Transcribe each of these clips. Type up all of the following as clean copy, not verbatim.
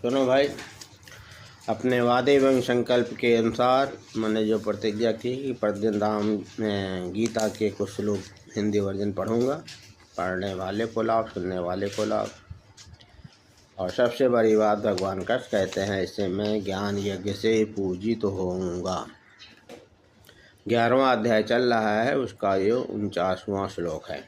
सुनो भाई, अपने वादे एवं संकल्प के अनुसार मैंने जो प्रतिज्ञा की कि प्रतिदिन राम में गीता के कुछ श्लोक हिंदी वर्जन पढ़ूंगा। पढ़ने वाले को लाभ, सुनने वाले को लाभ। और सबसे बड़ी बात, भगवान कृष्ण कहते हैं, इससे मैं ज्ञान यज्ञ से पूजित तो होऊंगा। 11वां अध्याय चल रहा है, उसका ये 49वां श्लोक है।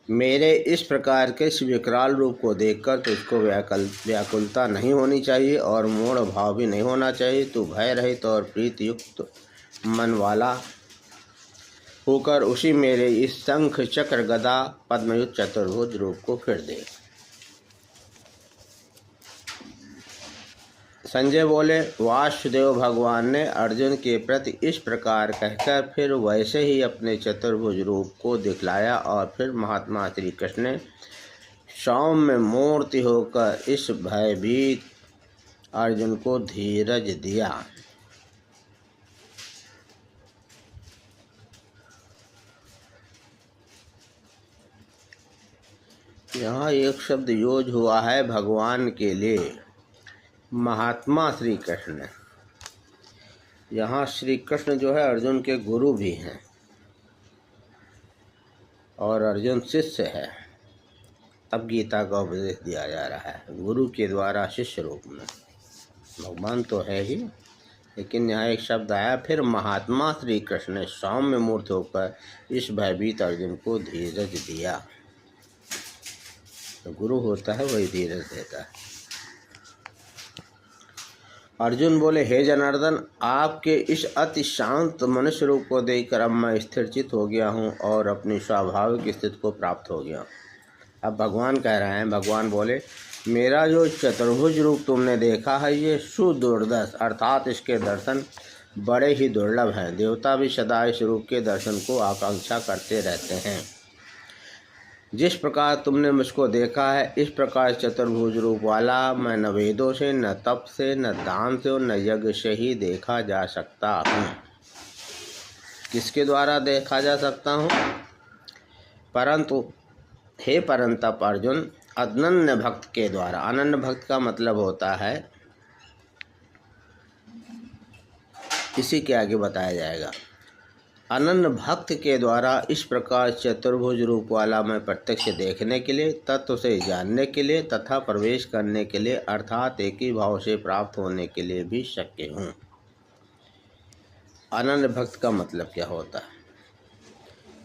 मेरे इस प्रकार के इस विकराल रूप को देखकर तुझको व्याकुलता नहीं होनी चाहिए और मूढ़ भाव भी नहीं होना चाहिए। तू भय रहित और प्रीति युक्त मन वाला होकर उसी मेरे इस शंख चक्र गदा पद्मयुक्त चतुर्भुज रूप को फिर दे। संजय बोले, वासुदेव भगवान ने अर्जुन के प्रति इस प्रकार कहकर फिर वैसे ही अपने चतुर्भुज रूप को दिखलाया और फिर महात्मा श्री कृष्ण ने सौम्य मूर्ति होकर इस भयभीत अर्जुन को धीरज दिया। यहाँ एक शब्द यूज हुआ है भगवान के लिए, महात्मा श्री कृष्ण। यहाँ श्री कृष्ण जो है अर्जुन के गुरु भी हैं और अर्जुन शिष्य है। तब गीता का उपदेश दिया जा रहा है गुरु के द्वारा शिष्य रूप में। भगवान तो है ही, लेकिन यहाँ एक शब्द आया फिर महात्मा श्री कृष्ण ने सौम्य मूर्ति होकर इस भयभीत अर्जुन को धीरज दिया। तो गुरु होता है वही धीरज देता है। अर्जुन बोले, हे जनार्दन, आपके इस अति शांत मनुष्य रूप को देखकर अब मैं स्थिरचित हो गया हूँ और अपनी स्वाभाविक स्थिति को प्राप्त हो गया। अब भगवान कह रहे हैं, भगवान बोले, मेरा जो चतुर्भुज रूप तुमने देखा है ये सुदुर्दश, अर्थात इसके दर्शन बड़े ही दुर्लभ हैं। देवता भी सदा इस रूप के दर्शन को आकांक्षा करते रहते हैं। जिस प्रकार तुमने मुझको देखा है इस प्रकार चतुर्भुज रूप वाला मैं न वेदों से, न तप से, न दान से और न यज्ञ से ही देखा जा सकता हूँ। किसके द्वारा देखा जा सकता हूँ? परंतु हे परंतप अर्जुन, अनन्य भक्त के द्वारा। अनन्य भक्त का मतलब होता है, इसी के आगे बताया जाएगा। अनन्य भक्त के द्वारा इस प्रकार चतुर्भुज रूप वाला मैं प्रत्यक्ष देखने के लिए, तत्व से जानने के लिए तथा प्रवेश करने के लिए, अर्थात एक ही भाव से प्राप्त होने के लिए भी शक्य हूँ। अनन्य भक्त का मतलब क्या होता है?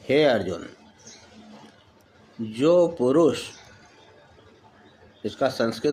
हे अर्जुन, जो पुरुष, इसका संस्कृत